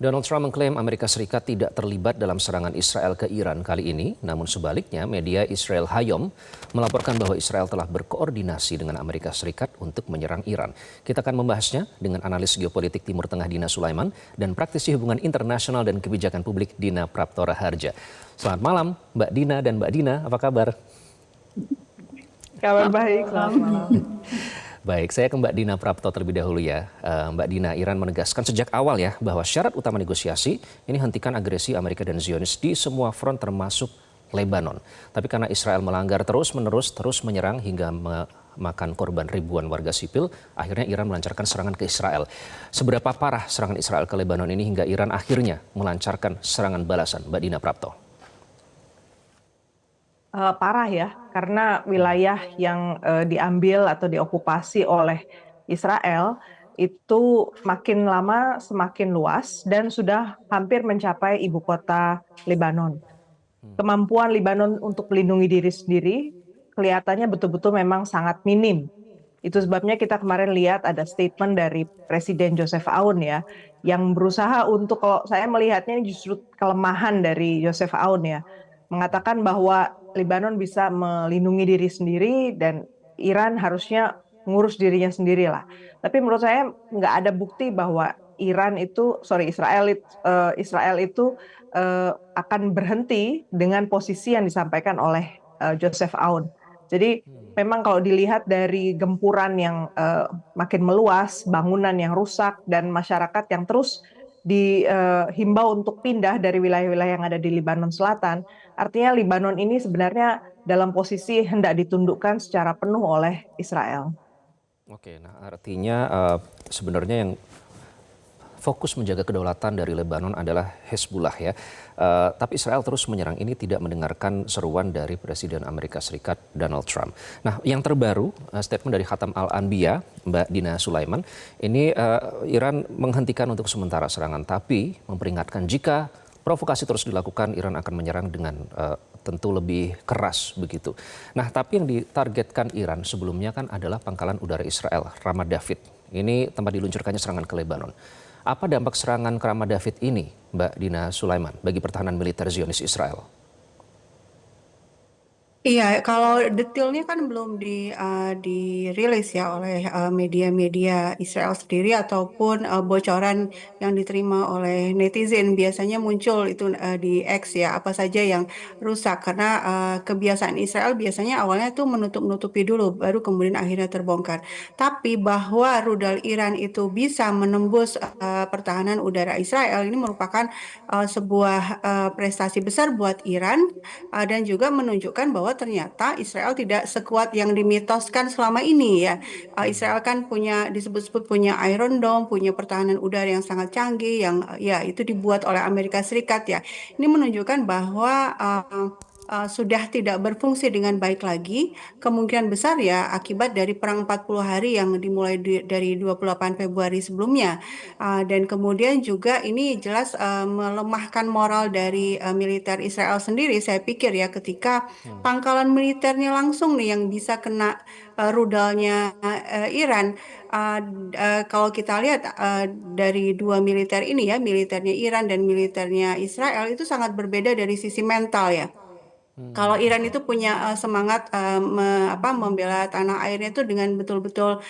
Donald Trump mengklaim Amerika Serikat tidak terlibat dalam serangan Israel ke Iran kali ini. Namun sebaliknya, media Israel Hayom melaporkan bahwa Israel telah berkoordinasi dengan Amerika Serikat untuk menyerang Iran. Kita akan membahasnya dengan analis geopolitik Timur Tengah Dina Sulaiman dan praktisi hubungan internasional dan kebijakan publik Dina Praptora Harja. Selamat malam Mbak Dina dan Mbak Dina, apa kabar? Kabar baik, selamat malam. Baik, saya ke Mbak Dina Prapto terlebih dahulu ya. Mbak Dina, Iran menegaskan sejak awal ya bahwa syarat utama negosiasi ini hentikan agresi Amerika dan Zionis di semua front termasuk Lebanon. Tapi karena Israel melanggar terus menyerang hingga memakan korban ribuan warga sipil, akhirnya Iran melancarkan serangan ke Israel. Seberapa parah serangan Israel ke Lebanon ini hingga Iran akhirnya melancarkan serangan balasan, Mbak Dina Prapto? Parah ya, karena wilayah yang diambil atau diokupasi oleh Israel itu makin lama semakin luas dan sudah hampir mencapai ibu kota Lebanon. Kemampuan Lebanon untuk melindungi diri sendiri kelihatannya betul-betul memang sangat minim. Itu sebabnya kita kemarin lihat ada statement dari Presiden Joseph Aoun ya, yang berusaha untuk, kalau saya melihatnya ini justru kelemahan dari Joseph Aoun ya, mengatakan bahwa Lebanon bisa melindungi diri sendiri dan Iran harusnya ngurus dirinya sendiri lah. Tapi menurut saya nggak ada bukti bahwa Israel itu akan berhenti dengan posisi yang disampaikan oleh Joseph Aoun. Jadi memang kalau dilihat dari gempuran yang makin meluas, bangunan yang rusak dan masyarakat yang terus dihimbau untuk pindah dari wilayah-wilayah yang ada di Lebanon Selatan, artinya Lebanon ini sebenarnya dalam posisi hendak ditundukkan secara penuh oleh Israel. Oke, nah artinya sebenarnya yang fokus menjaga kedaulatan dari Lebanon adalah Hezbollah ya. Tapi Israel terus menyerang ini tidak mendengarkan seruan dari Presiden Amerika Serikat Donald Trump. Nah, yang terbaru statement dari Khatam Al-Anbiya, Mbak Dina Sulaiman, ini Iran menghentikan untuk sementara serangan, tapi memperingatkan jika provokasi terus dilakukan, Iran akan menyerang dengan tentu lebih keras begitu. Nah, tapi yang ditargetkan Iran sebelumnya kan adalah pangkalan udara Israel, Ramat David. Ini tempat diluncurkannya serangan ke Lebanon. Apa dampak serangan ke Ramat David ini, Mbak Dina Sulaiman, bagi pertahanan militer Zionis Israel? Iya, kalau detailnya kan belum dirilis ya oleh media-media Israel sendiri ataupun bocoran yang diterima oleh netizen. Biasanya muncul itu di X ya, apa saja yang rusak. Karena kebiasaan Israel biasanya awalnya tuh menutup-nutupi dulu, baru kemudian akhirnya terbongkar. Tapi bahwa rudal Iran itu bisa menembus pertahanan udara Israel, ini merupakan sebuah prestasi besar buat Iran dan juga menunjukkan bahwa ternyata Israel tidak sekuat yang dimitoskan selama ini ya. Israel kan disebut-sebut punya Iron Dome, punya pertahanan udara yang sangat canggih yang ya itu dibuat oleh Amerika Serikat ya. Ini menunjukkan bahwa sudah tidak berfungsi dengan baik lagi, kemungkinan besar ya akibat dari perang 40 hari yang dimulai dari 28 Februari sebelumnya. Dan kemudian juga ini jelas melemahkan moral dari militer Israel sendiri, saya pikir ya, ketika pangkalan militernya langsung nih yang bisa kena rudalnya Iran. Kalau kita lihat dari dua militer ini ya, militernya Iran dan militernya Israel itu sangat berbeda dari sisi mental ya. Kalau Iran itu punya semangat membela tanah airnya itu dengan betul-betul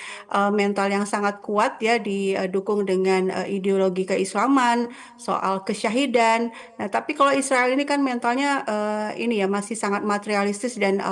mental yang sangat kuat ya, didukung dengan ideologi keislaman, soal kesyahidan. Nah, tapi kalau Israel ini kan mentalnya ini ya masih sangat materialistis dan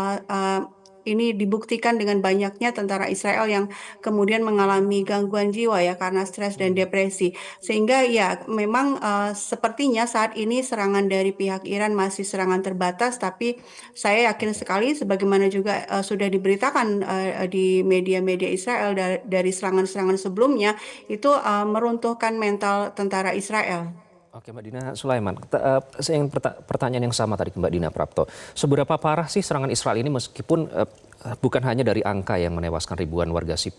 ini dibuktikan dengan banyaknya tentara Israel yang kemudian mengalami gangguan jiwa ya karena stres dan depresi. Sehingga ya memang sepertinya saat ini serangan dari pihak Iran masih serangan terbatas, tapi saya yakin sekali sebagaimana juga sudah diberitakan di media-media Israel dari serangan-serangan sebelumnya itu meruntuhkan mental tentara Israel. Oke, Mbak Dina Sulaiman, saya ingin pertanyaan yang sama tadi ke Mbak Dina Prapto. Seberapa parah sih serangan Israel ini meskipun bukan hanya dari angka yang menewaskan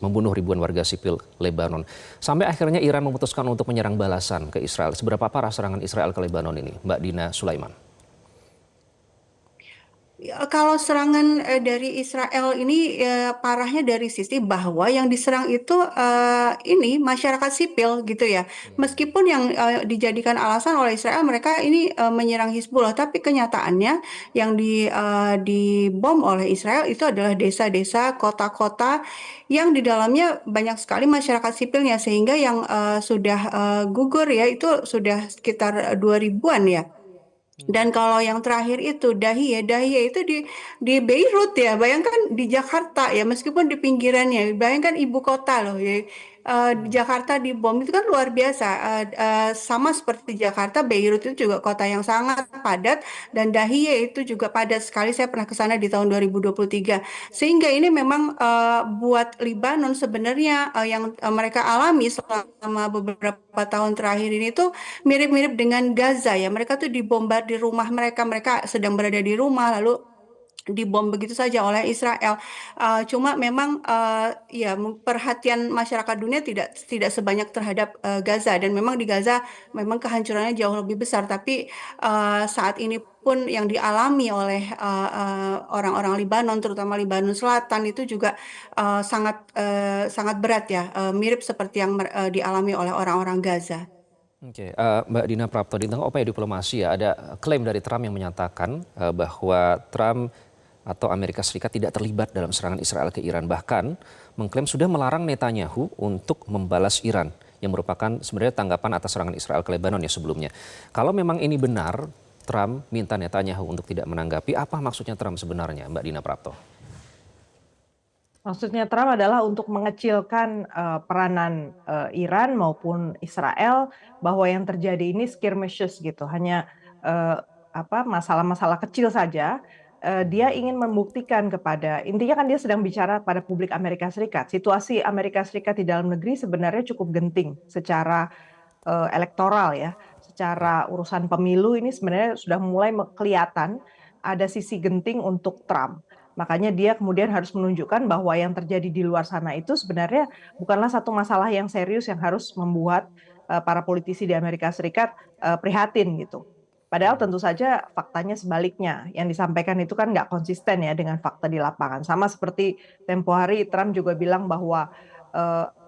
membunuh ribuan warga sipil Lebanon, sampai akhirnya Iran memutuskan untuk menyerang balasan ke Israel. Seberapa parah serangan Israel ke Lebanon ini, Mbak Dina Sulaiman? Ya, kalau serangan dari Israel ini parahnya dari sisi bahwa yang diserang itu ini masyarakat sipil gitu ya. Meskipun yang dijadikan alasan oleh Israel mereka ini menyerang Hizbullah, tapi kenyataannya yang dibom oleh Israel itu adalah desa-desa, kota-kota yang di dalamnya banyak sekali masyarakat sipilnya sehingga yang sudah gugur ya itu sudah sekitar 2000-an ya. Dan kalau yang terakhir itu Dahiyeh itu di Beirut ya, bayangkan di Jakarta ya, meskipun di pinggirannya, bayangkan ibu kota loh ya. Di Jakarta dibom itu kan luar biasa. Sama seperti Jakarta, Beirut itu juga kota yang sangat padat dan Dahiyeh itu juga padat sekali. Saya pernah ke sana di tahun 2023. Sehingga ini memang buat Libanon sebenarnya yang mereka alami selama beberapa tahun terakhir ini tuh mirip-mirip dengan Gaza ya. Mereka tuh dibombardir rumah mereka, mereka sedang berada di rumah lalu dibom begitu saja oleh Israel. Cuma memang ya perhatian masyarakat dunia tidak tidak sebanyak terhadap Gaza dan memang di Gaza memang kehancurannya jauh lebih besar. Tapi saat ini pun yang dialami oleh orang-orang Libanon, terutama Libanon Selatan itu juga sangat berat ya, mirip seperti yang dialami oleh orang-orang Gaza. Oke, Mbak Dina Prapto, di tengah upaya diplomasi ya, ada klaim dari Trump yang menyatakan bahwa Trump atau Amerika Serikat tidak terlibat dalam serangan Israel ke Iran. Bahkan mengklaim sudah melarang Netanyahu untuk membalas Iran, yang merupakan sebenarnya tanggapan atas serangan Israel ke Lebanon ya sebelumnya. Kalau memang ini benar, Trump minta Netanyahu untuk tidak menanggapi, apa maksudnya Trump sebenarnya, Mbak Dina Prapto? Maksudnya Trump adalah untuk mengecilkan peranan Iran maupun Israel, bahwa yang terjadi ini skirmishes gitu, hanya masalah-masalah kecil saja. Dia ingin membuktikan kepada, intinya kan dia sedang bicara pada publik Amerika Serikat. Situasi Amerika Serikat di dalam negeri sebenarnya cukup genting secara elektoral ya, secara urusan pemilu ini sebenarnya sudah mulai kelihatan ada sisi genting untuk Trump. Makanya dia kemudian harus menunjukkan bahwa yang terjadi di luar sana itu sebenarnya bukanlah satu masalah yang serius yang harus membuat para politisi di Amerika Serikat prihatin gitu. Padahal tentu saja faktanya sebaliknya. Yang disampaikan itu kan nggak konsisten ya dengan fakta di lapangan. Sama seperti tempo hari Trump juga bilang bahwa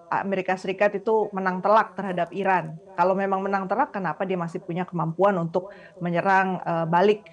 Amerika Serikat itu menang telak terhadap Iran. Kalau memang menang telak, kenapa dia masih punya kemampuan untuk menyerang balik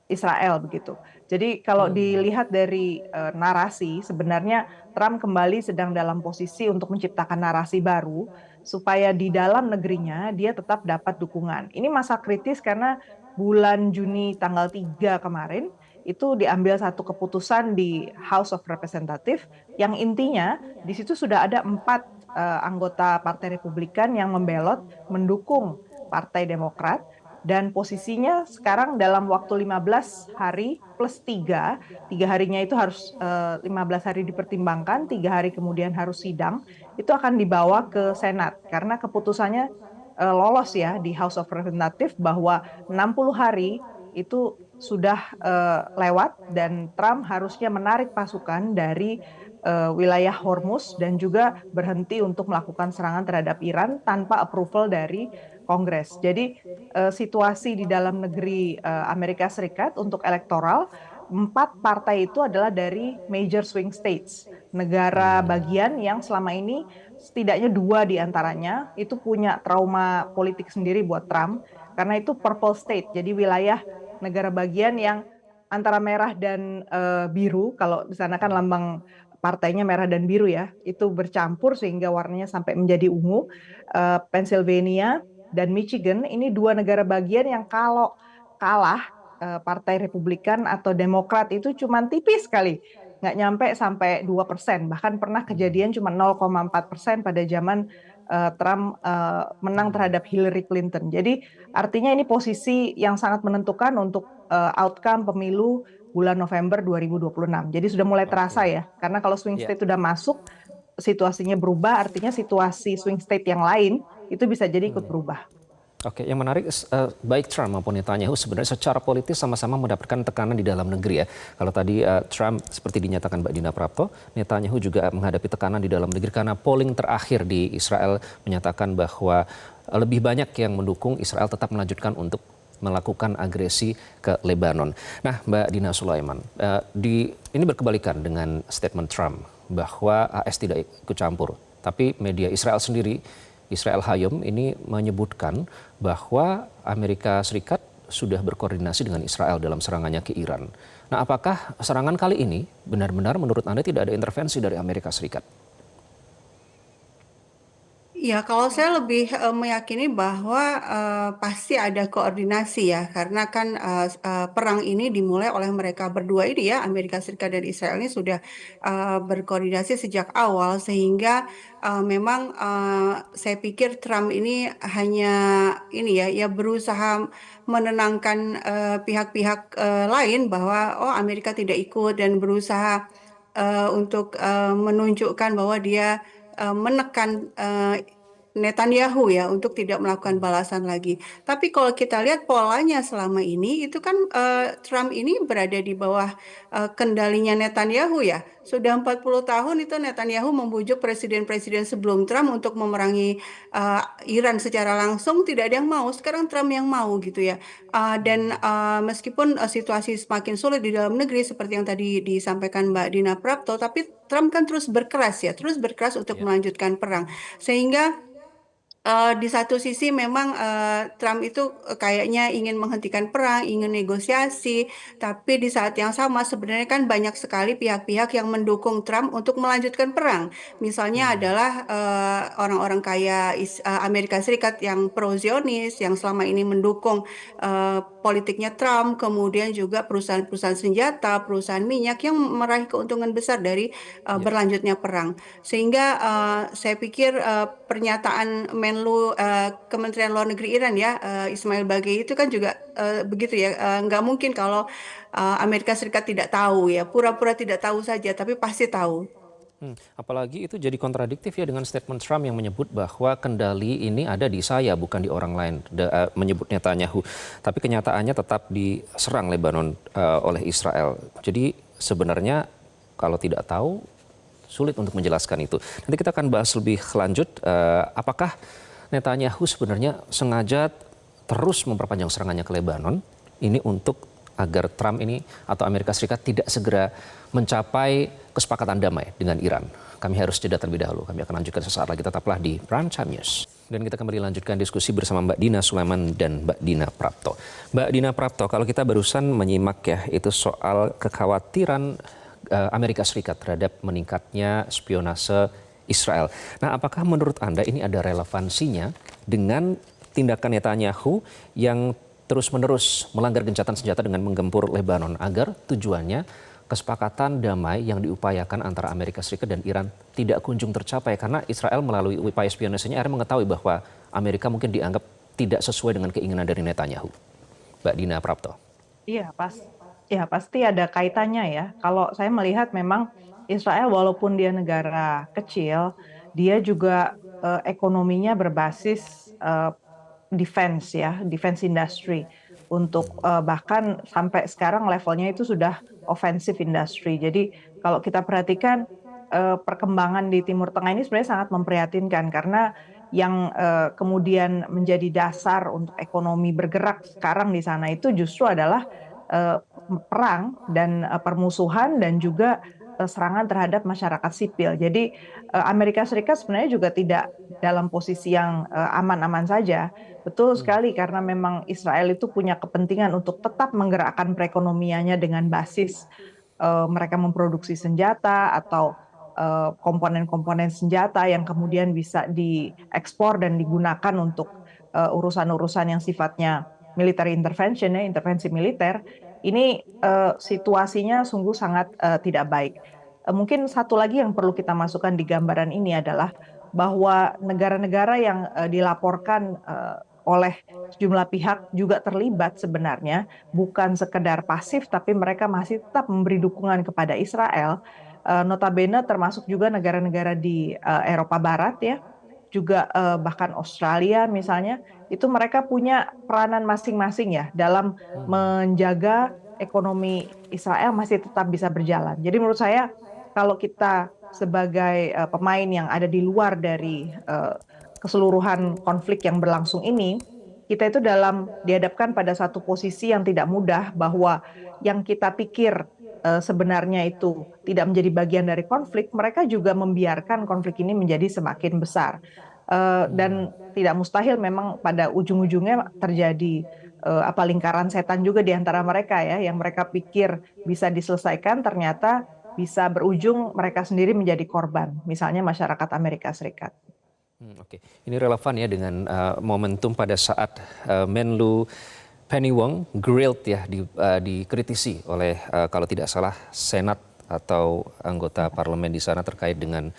Israel begitu. Jadi kalau dilihat dari narasi, sebenarnya Trump kembali sedang dalam posisi untuk menciptakan narasi baru supaya di dalam negerinya dia tetap dapat dukungan. Ini masa kritis karena bulan Juni tanggal 3 kemarin itu diambil satu keputusan di House of Representatives yang intinya di situ sudah ada 4 anggota Partai Republikan yang membelot mendukung Partai Demokrat. Dan posisinya sekarang dalam waktu 15 hari plus 3 harinya itu harus 15 hari dipertimbangkan, 3 hari kemudian harus sidang, itu akan dibawa ke Senat. Karena keputusannya lolos ya di House of Representatives bahwa 60 hari itu sudah lewat dan Trump harusnya menarik pasukan dari wilayah Hormuz dan juga berhenti untuk melakukan serangan terhadap Iran tanpa approval dari Kongres. Jadi situasi di dalam negeri Amerika Serikat untuk elektoral, 4 partai itu adalah dari major swing states, negara bagian yang selama ini setidaknya 2 di antaranya itu punya trauma politik sendiri buat Trump, karena itu purple state, jadi wilayah negara bagian yang antara merah dan biru. Kalau di sana kan lambang partainya merah dan biru ya, itu bercampur sehingga warnanya sampai menjadi ungu. Pennsylvania dan Michigan ini 2 negara bagian yang kalau kalah Partai Republikan atau Demokrat itu cuma tipis sekali, nggak nyampe sampai 2%, bahkan pernah kejadian cuma 0,4% pada zaman Trump menang terhadap Hillary Clinton. Jadi artinya ini posisi yang sangat menentukan untuk outcome pemilu bulan November 2026. Jadi sudah mulai terasa Oke, ya, karena kalau swing ya. state sudah masuk, situasinya berubah, artinya situasi swing state yang lain itu bisa jadi ikut berubah. Oke, yang menarik baik Trump maupun Netanyahu sebenarnya secara politis sama-sama mendapatkan tekanan di dalam negeri ya. Kalau tadi Trump seperti dinyatakan Mbak Dina Prapto, Netanyahu juga menghadapi tekanan di dalam negeri karena polling terakhir di Israel menyatakan bahwa lebih banyak yang mendukung Israel tetap melanjutkan untuk melakukan agresi ke Lebanon. Nah, Mbak Dina Sulaiman, ini berkebalikan dengan statement Trump bahwa AS tidak ikut campur. Tapi media Israel sendiri, Israel Hayom ini menyebutkan bahwa Amerika Serikat sudah berkoordinasi dengan Israel dalam serangannya ke Iran. Nah, apakah serangan kali ini benar-benar menurut Anda tidak ada intervensi dari Amerika Serikat? Ya, kalau saya lebih meyakini bahwa pasti ada koordinasi ya, karena kan perang ini dimulai oleh mereka berdua ini ya, Amerika Serikat dan Israel ini sudah berkoordinasi sejak awal, sehingga memang saya pikir Trump ini hanya ini ya berusaha menenangkan pihak-pihak lain bahwa oh Amerika tidak ikut dan berusaha untuk menunjukkan bahwa dia menekan Netanyahu ya untuk tidak melakukan balasan lagi. Tapi kalau kita lihat polanya selama ini itu kan Trump ini berada di bawah kendalinya Netanyahu ya. Sudah 40 tahun itu Netanyahu membujuk presiden-presiden sebelum Trump untuk memerangi Iran secara langsung, tidak ada yang mau. Sekarang Trump yang mau gitu ya. Dan meskipun situasi semakin sulit di dalam negeri seperti yang tadi disampaikan Mbak Dina Prapto, tapi Trump kan terus berkeras ya, terus berkeras untuk Ya. melanjutkan perang. Sehingga di satu sisi memang Trump itu kayaknya ingin menghentikan perang, ingin negosiasi, tapi di saat yang sama sebenarnya kan banyak sekali pihak-pihak yang mendukung Trump untuk melanjutkan perang. Misalnya adalah orang-orang kaya Amerika Serikat yang pro-Zionis, yang selama ini mendukung politiknya Trump, kemudian juga perusahaan-perusahaan senjata, perusahaan minyak yang meraih keuntungan besar dari Ya. berlanjutnya perang. Sehingga saya pikir pernyataan Menlu Kementerian Luar Negeri Iran ya Ismail Bagei itu kan juga begitu ya, nggak mungkin kalau Amerika Serikat tidak tahu ya, pura-pura tidak tahu saja tapi pasti tahu. Apalagi itu jadi kontradiktif ya dengan statement Trump yang menyebut bahwa kendali ini ada di saya bukan di orang lain, menyebut Netanyahu. Tapi kenyataannya tetap diserang Lebanon oleh Israel. Jadi sebenarnya kalau tidak tahu sulit untuk menjelaskan itu. Nanti kita akan bahas lebih lanjut apakah Netanyahu sebenarnya sengaja terus memperpanjang serangannya ke Lebanon ini untuk agar Trump ini atau Amerika Serikat tidak segera mencapai kesepakatan damai dengan Iran. Kami harus jeda terlebih dahulu. Kami akan lanjutkan sesaat lagi. Tetaplah di Prime Time News. Dan kita kembali lanjutkan diskusi bersama Mbak Dina Sulaiman dan Mbak Dina Prapto. Mbak Dina Prapto, kalau kita barusan menyimak ya, itu soal kekhawatiran Amerika Serikat terhadap meningkatnya spionase Israel. Nah, apakah menurut Anda ini ada relevansinya dengan tindakan Netanyahu yang terus-menerus melanggar gencatan senjata dengan menggempur Lebanon agar tujuannya kesepakatan damai yang diupayakan antara Amerika Serikat dan Iran tidak kunjung tercapai karena Israel melalui upaya spionasenya akhirnya mengetahui bahwa Amerika mungkin dianggap tidak sesuai dengan keinginan dari Netanyahu. Mbak Dina Prapto. Iya, ya pasti ada kaitannya ya. Kalau saya melihat memang Israel walaupun dia negara kecil, dia juga ekonominya berbasis defense ya, defense industry untuk bahkan sampai sekarang levelnya itu sudah offensive industry. Jadi kalau kita perhatikan perkembangan di Timur Tengah ini sebenarnya sangat memprihatinkan karena yang kemudian menjadi dasar untuk ekonomi bergerak sekarang di sana itu justru adalah perang dan permusuhan dan juga serangan terhadap masyarakat sipil. Jadi Amerika Serikat sebenarnya juga tidak dalam posisi yang aman-aman saja. Betul sekali karena memang Israel itu punya kepentingan untuk tetap menggerakkan perekonomiannya dengan basis mereka memproduksi senjata atau komponen-komponen senjata yang kemudian bisa diekspor dan digunakan untuk urusan-urusan yang sifatnya military intervention ya, intervensi militer. Ini situasinya sungguh sangat tidak baik. Mungkin satu lagi yang perlu kita masukkan di gambaran ini adalah bahwa negara-negara yang dilaporkan oleh sejumlah pihak juga terlibat sebenarnya bukan sekedar pasif tapi mereka masih tetap memberi dukungan kepada Israel. Notabene termasuk juga negara-negara di Eropa Barat ya, juga bahkan Australia misalnya, itu mereka punya peranan masing-masing ya dalam menjaga ekonomi Israel masih tetap bisa berjalan. Jadi menurut saya kalau kita sebagai pemain yang ada di luar dari keseluruhan konflik yang berlangsung ini, kita itu dihadapkan pada satu posisi yang tidak mudah, bahwa yang kita pikir sebenarnya itu tidak menjadi bagian dari konflik, mereka juga membiarkan konflik ini menjadi semakin besar. Dan tidak mustahil memang pada ujung-ujungnya terjadi lingkaran setan juga di antara mereka ya, yang mereka pikir bisa diselesaikan ternyata bisa berujung mereka sendiri menjadi korban, misalnya masyarakat Amerika Serikat. Oke, ini relevan ya dengan momentum pada saat Menlu Penny Wong grilled ya, dikritisi oleh kalau tidak salah Senat atau anggota parlemen di sana terkait dengan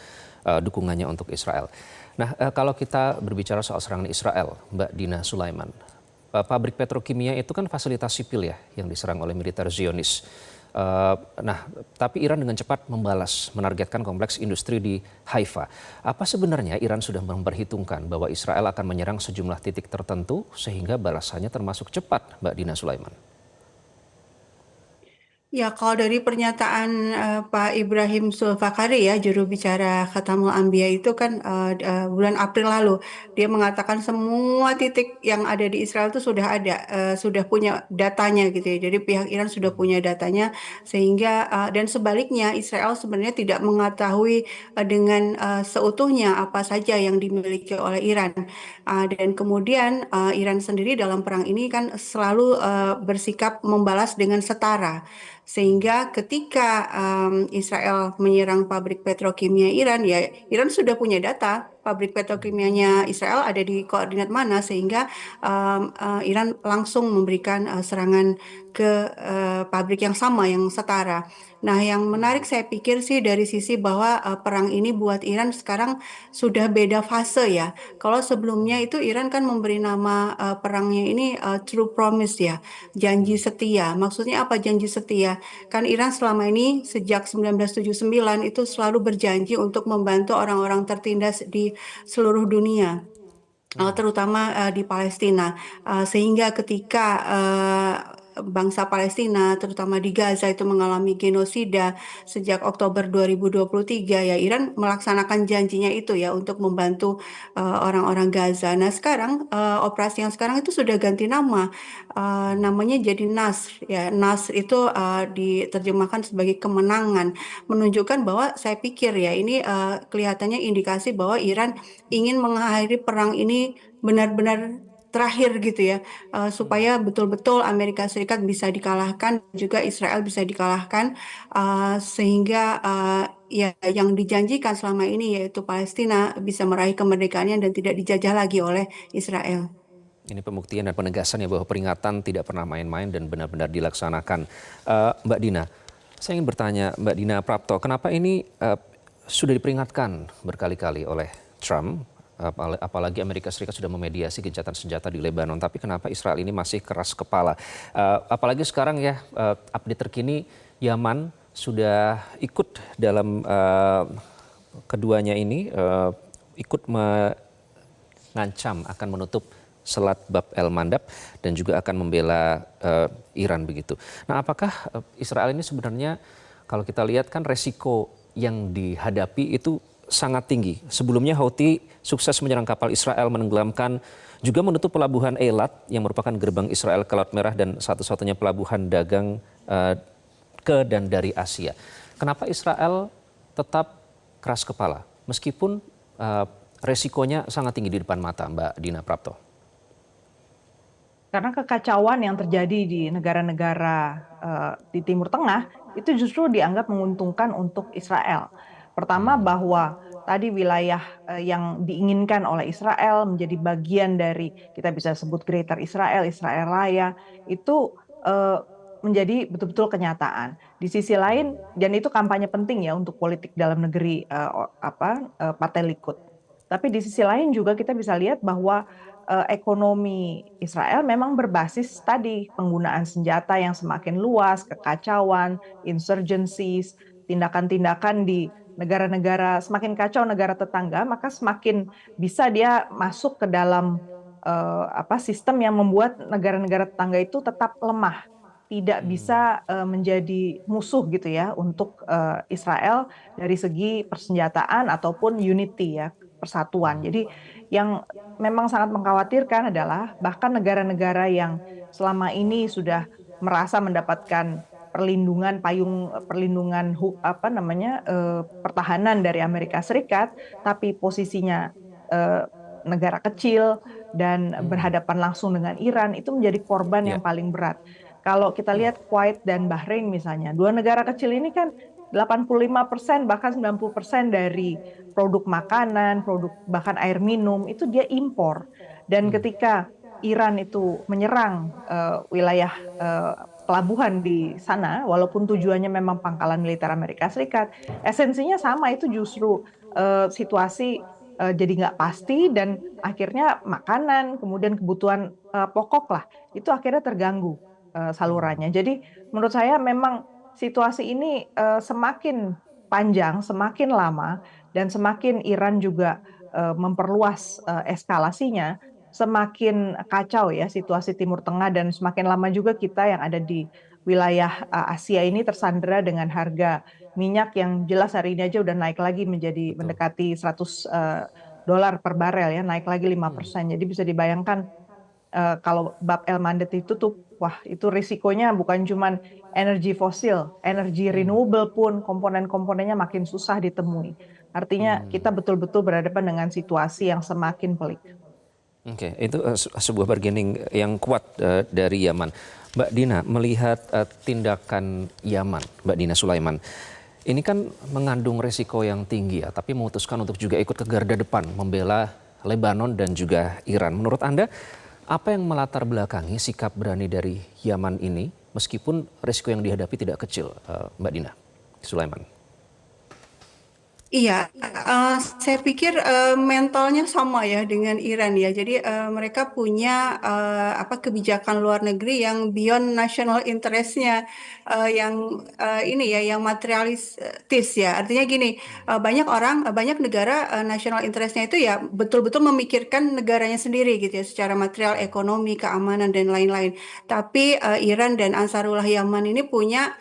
dukungannya untuk Israel. Nah, kalau kita berbicara soal serangan Israel, Mbak Dina Sulaiman, pabrik petrokimia itu kan fasilitas sipil ya yang diserang oleh militer Zionis. Nah, tapi Iran dengan cepat membalas, menargetkan kompleks industri di Haifa. Apa sebenarnya Iran sudah memperhitungkan bahwa Israel akan menyerang sejumlah titik tertentu sehingga balasannya termasuk cepat, Mbak Dina Sulaiman? Ya, kalau dari pernyataan Pak Ibrahim Zulfakari ya, juru bicara Khatamul Anbiya itu kan bulan April lalu, dia mengatakan semua titik yang ada di Israel itu sudah ada, sudah punya datanya gitu ya. Jadi pihak Iran sudah punya datanya, sehingga dan sebaliknya Israel sebenarnya tidak mengetahui dengan seutuhnya apa saja yang dimiliki oleh Iran. Dan kemudian Iran sendiri dalam perang ini kan selalu bersikap membalas dengan setara. Sehingga ketika Israel menyerang pabrik petrokimia Iran, ya Iran sudah punya data pabrik petrokimianya Israel ada di koordinat mana, sehingga Iran langsung memberikan serangan ke pabrik yang sama, yang setara. Nah, yang menarik saya pikir sih dari sisi bahwa perang ini buat Iran sekarang sudah beda fase ya. Kalau sebelumnya itu Iran kan memberi nama perangnya ini True Promise ya, janji setia. Maksudnya apa janji setia? Kan Iran selama ini sejak 1979 itu selalu berjanji untuk membantu orang-orang tertindas di seluruh dunia, terutama di Palestina. Sehingga ketika bangsa Palestina, terutama di Gaza itu mengalami genosida sejak Oktober 2023, ya Iran melaksanakan janjinya itu ya untuk membantu orang-orang Gaza. Nah, sekarang operasi yang sekarang itu sudah ganti nama. Namanya jadi Nasr ya. Nasr itu diterjemahkan sebagai kemenangan, menunjukkan bahwa saya pikir ya ini kelihatannya indikasi bahwa Iran ingin mengakhiri perang ini benar-benar terakhir gitu ya, supaya betul-betul Amerika Serikat bisa dikalahkan, juga Israel bisa dikalahkan, sehingga ya yang dijanjikan selama ini yaitu Palestina bisa meraih kemerdekaannya dan tidak dijajah lagi oleh Israel. Ini pembuktian dan penegasan ya bahwa peringatan tidak pernah main-main dan benar-benar dilaksanakan. Mbak Dina, saya ingin bertanya Mbak Dina Prapto, kenapa ini sudah diperingatkan berkali-kali oleh Trump, apalagi Amerika Serikat sudah memediasi gencatan senjata di Lebanon, tapi kenapa Israel ini masih keras kepala? Apalagi sekarang ya, update terkini Yaman sudah ikut dalam keduanya ini, ikut mengancam akan menutup Selat Bab el Mandab dan juga akan membela Iran begitu. Nah, apakah Israel ini sebenarnya kalau kita lihat kan resiko yang dihadapi itu sangat tinggi. Sebelumnya Houthi sukses menyerang kapal Israel, menenggelamkan, juga menutup pelabuhan Eilat yang merupakan gerbang Israel ke Laut Merah dan satu-satunya pelabuhan dagang ke dan dari Asia. Kenapa Israel tetap keras kepala meskipun resikonya sangat tinggi di depan mata, Mbak Dina Prapto? Karena kekacauan yang terjadi di negara-negara di Timur Tengah itu justru dianggap menguntungkan untuk Israel. Pertama, bahwa tadi wilayah yang diinginkan oleh Israel menjadi bagian dari, kita bisa sebut Greater Israel, Israel Raya, itu menjadi betul-betul kenyataan. Di sisi lain, dan itu kampanye penting ya untuk politik dalam negeri Partai Likud. Tapi di sisi lain juga kita bisa lihat bahwa ekonomi Israel memang berbasis tadi penggunaan senjata yang semakin luas, kekacauan, insurgencies, tindakan-tindakan di negara-negara, semakin kacau negara tetangga, maka semakin bisa dia masuk ke dalam sistem yang membuat negara-negara tetangga itu tetap lemah, tidak bisa menjadi musuh gitu ya untuk Israel dari segi persenjataan ataupun unity ya, persatuan. Jadi yang memang sangat mengkhawatirkan adalah bahkan negara-negara yang selama ini sudah merasa mendapatkan perlindungan pertahanan dari Amerika Serikat, tapi posisinya eh, negara kecil dan berhadapan langsung dengan Iran itu menjadi korban yang Ya. paling berat. Kalau kita lihat Kuwait dan Bahrain misalnya, dua negara kecil ini kan 85% bahkan 90% dari produk makanan, produk bahkan air minum itu dia impor. Dan ketika Iran itu menyerang wilayah pelabuhan di sana, walaupun tujuannya memang pangkalan militer Amerika Serikat, esensinya sama, itu justru situasi jadi nggak pasti dan akhirnya makanan, kemudian kebutuhan pokok lah, itu akhirnya terganggu salurannya. Jadi menurut saya memang situasi ini semakin panjang, semakin lama, dan semakin Iran juga memperluas eskalasinya, semakin kacau ya situasi Timur Tengah dan semakin lama juga kita yang ada di wilayah Asia ini tersandera dengan harga minyak yang jelas hari ini aja udah naik lagi menjadi Betul. mendekati 100 dolar per barel ya, naik lagi 5%. Jadi bisa dibayangkan kalau bab El Mandet itu tuh wah itu risikonya bukan cuman energi fosil, energi renewable pun komponen-komponennya makin susah ditemui. Artinya kita betul-betul berhadapan dengan situasi yang semakin pelik. Oke, itu sebuah bargaining yang kuat dari Yaman. Mbak Dina, melihat tindakan Yaman, Mbak Dina Sulaiman, ini kan mengandung resiko yang tinggi ya, tapi memutuskan untuk juga ikut ke garda depan, membela Lebanon dan juga Iran. Menurut Anda, apa yang melatar belakangi sikap berani dari Yaman ini, meskipun resiko yang dihadapi tidak kecil, Mbak Dina Sulaiman? Iya, saya pikir mentalnya sama ya dengan Iran ya. Jadi mereka punya kebijakan luar negeri yang beyond national interest-nya, yang ini ya, yang materialistis ya. Artinya gini, banyak negara national interest-nya itu ya betul-betul memikirkan negaranya sendiri gitu ya, secara material, ekonomi, keamanan dan lain-lain. Tapi Iran dan Ansarullah Yaman ini punya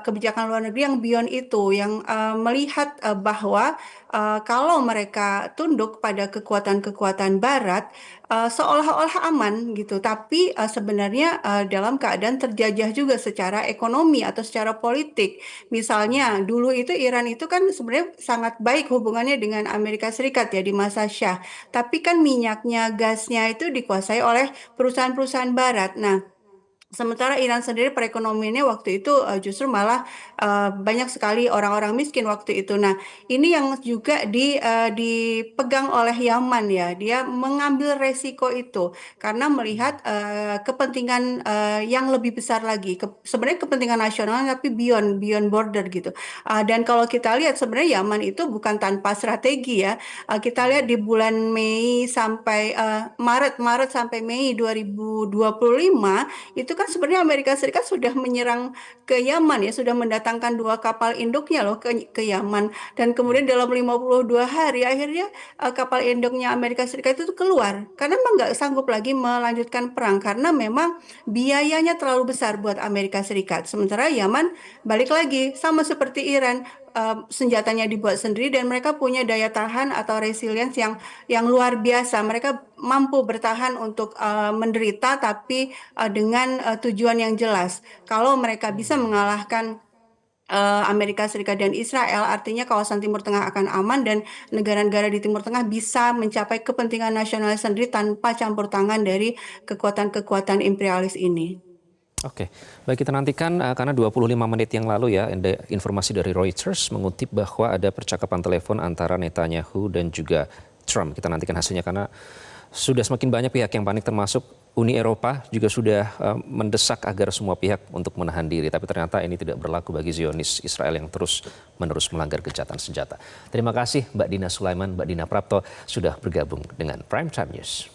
kebijakan luar negeri yang beyond itu, yang melihat bahwa kalau mereka tunduk pada kekuatan-kekuatan Barat, seolah-olah aman gitu, tapi sebenarnya dalam keadaan terjajah juga secara ekonomi atau secara politik. Misalnya dulu itu Iran itu kan sebenarnya sangat baik hubungannya dengan Amerika Serikat ya di masa Shah, tapi kan minyaknya, gasnya itu dikuasai oleh perusahaan-perusahaan Barat. Nah, sementara Iran sendiri perekonomiannya waktu itu justru malah banyak sekali orang-orang miskin waktu itu. Nah, ini yang juga dipegang oleh Yaman ya. Dia mengambil resiko itu karena melihat kepentingan yang lebih besar lagi. Sebenarnya kepentingan nasional tapi beyond border gitu. Dan kalau kita lihat sebenarnya Yaman itu bukan tanpa strategi ya. Kita lihat di bulan Mei sampai Maret sampai Mei 2025 itu kan sebenarnya Amerika Serikat sudah menyerang ke Yaman ya, sudah mendatangkan 2 kapal induknya loh ke Yaman. Dan kemudian dalam 52 hari akhirnya kapal induknya Amerika Serikat itu keluar. Karena memang nggak sanggup lagi melanjutkan perang. Karena memang biayanya terlalu besar buat Amerika Serikat. Sementara Yaman balik lagi, sama seperti Iran. Senjatanya dibuat sendiri dan mereka punya daya tahan atau resilience yang luar biasa. Mereka mampu bertahan untuk menderita tapi dengan tujuan yang jelas. Kalau mereka bisa mengalahkan Amerika Serikat dan Israel, artinya kawasan Timur Tengah akan aman dan negara-negara di Timur Tengah bisa mencapai kepentingan nasional sendiri tanpa campur tangan dari kekuatan-kekuatan imperialis ini. Oke, baik kita nantikan karena 25 menit yang lalu ya, ada informasi dari Reuters mengutip bahwa ada percakapan telepon antara Netanyahu dan juga Trump. Kita nantikan hasilnya karena sudah semakin banyak pihak yang panik termasuk Uni Eropa juga sudah mendesak agar semua pihak untuk menahan diri. Tapi ternyata ini tidak berlaku bagi Zionis Israel yang terus-menerus melanggar gencatan senjata. Terima kasih Mbak Dina Sulaiman, Mbak Dina Prapto sudah bergabung dengan Prime Time News.